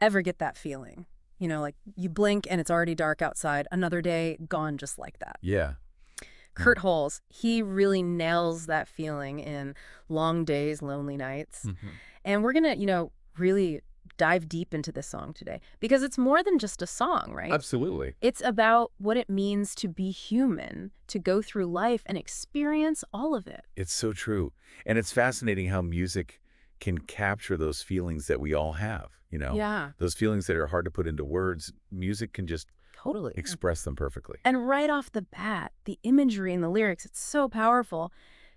Ever get that feeling? You know, like you blink and it's already dark outside. Another day, gone just like that. Yeah. Yeah. Kurt Holes, he really nails that feeling in Long Days, Lonely Nights. Hmm. And we're going to, really dive deep into this song today because it's more than just a song, right? Absolutely. It's about what it means to be human, to go through life and experience all of it. It's so true. And it's fascinating how music can capture those feelings that we all have, Yeah, those feelings that are hard to put into words. Music can just totally. express them perfectly. And right off the bat, the imagery in the lyrics, it's so powerful.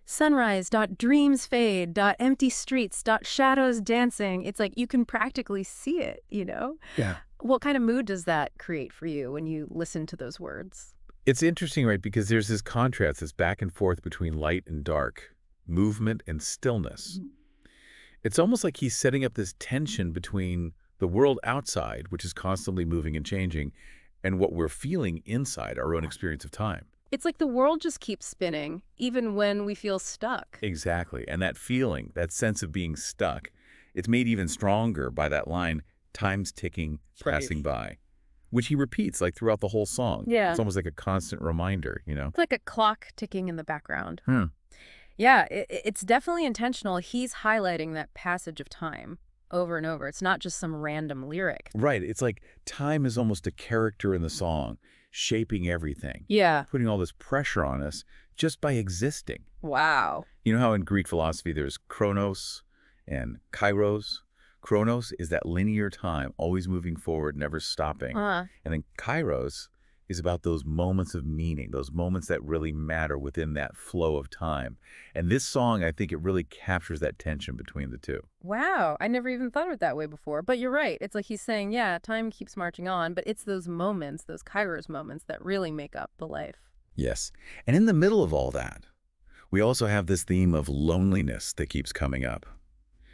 Sunrise, dot dreams fade, dot empty streets, dot shadows dancing. It's like you can practically see it. Yeah. What kind of mood does that create for you when you listen to those words? It's interesting, right? Because there's this contrast, this back and forth between light and dark, movement and stillness. It's almost like he's setting up this tension between the world outside, which is constantly moving and changing, and what we're feeling inside, our own experience of time. It's like the world just keeps spinning, even when we feel stuck. Exactly. And that feeling, that sense of being stuck, it's made even stronger by that line, time's ticking, Right. passing by, which he repeats like throughout the whole song. Yeah. It's almost like a constant reminder. It's like a clock ticking in the background. Hmm. Yeah, it's definitely intentional. He's highlighting that passage of time over and over. It's not just some random lyric. Right. It's like time is almost a character in the song, shaping everything, Yeah. putting all this pressure on us just by existing. Wow. You know how in Greek philosophy there's chronos and kairos? Chronos is that linear time, always moving forward, never stopping. Huh. And then kairos is about those moments of meaning, those moments that really matter within that flow of time. And this song, I think it really captures that tension between the two. Wow. I never even thought of it that way before. But you're right. It's like he's saying, yeah, time keeps marching on, but it's those moments, those Kairos moments that really make up the life. Yes. And in the middle of all that, we also have this theme of loneliness that keeps coming up.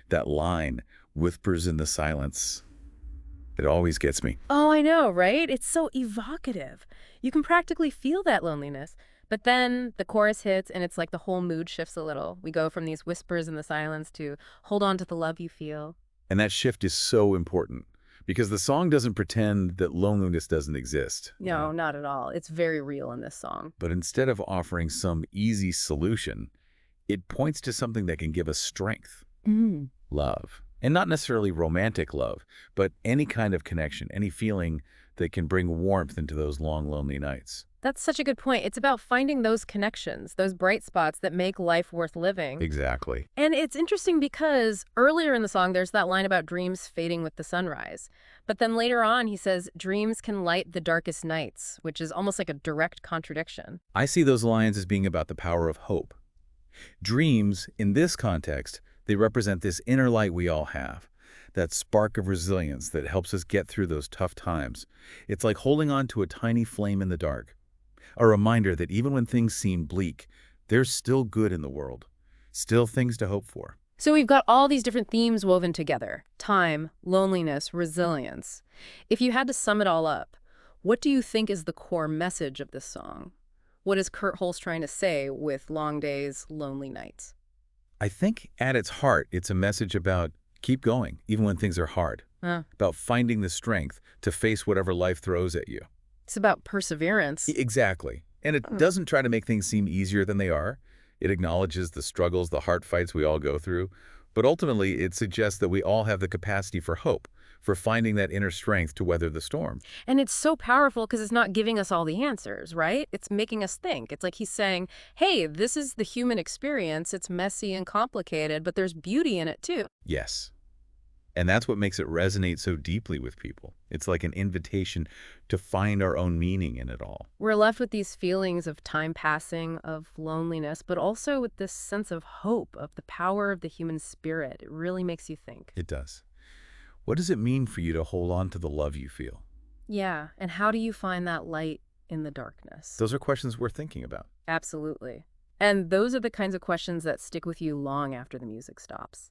That line, whispers in the silence, it always gets me. Oh, I know, right? It's so evocative. You can practically feel that loneliness. But then the chorus hits and it's like the whole mood shifts a little. We go from these whispers in the silence to hold on to the love you feel. And that shift is so important because the song doesn't pretend that loneliness doesn't exist. No, not at all. It's very real in this song. But instead of offering some easy solution, it points to something that can give us strength, love. And not necessarily romantic love, but any kind of connection, any feeling that can bring warmth into those long, lonely nights. That's such a good point. It's about finding those connections, those bright spots that make life worth living. Exactly. And it's interesting because earlier in the song, there's that line about dreams fading with the sunrise. But then later on, he says, dreams can light the darkest nights, which is almost like a direct contradiction. I see those lines as being about the power of hope. Dreams, in this context, they represent this inner light we all have, that spark of resilience that helps us get through those tough times. It's like holding on to a tiny flame in the dark, a reminder that even when things seem bleak, there's still good in the world, still things to hope for. So we've got all these different themes woven together: time, loneliness, resilience. If you had to sum it all up, what do you think is the core message of this song? What is Kurt Holz trying to say with Long Days, Lonely Nights? I think at its heart, it's a message about keep going, even when things are hard, about finding the strength to face whatever life throws at you. It's about perseverance. Exactly. And it doesn't try to make things seem easier than they are. It acknowledges the struggles, the heart fights we all go through. But ultimately, it suggests that we all have the capacity for hope, for finding that inner strength to weather the storm. And it's so powerful because it's not giving us all the answers, right? It's making us think. It's like he's saying, hey, this is the human experience. It's messy and complicated, but there's beauty in it too. Yes. And that's what makes it resonate so deeply with people. It's like an invitation to find our own meaning in it all. We're left with these feelings of time passing, of loneliness, but also with this sense of hope, of the power of the human spirit. It really makes you think. It does. What does it mean for you to hold on to the love you feel? Yeah, and how do you find that light in the darkness? Those are questions we're thinking about. Absolutely. And those are the kinds of questions that stick with you long after the music stops.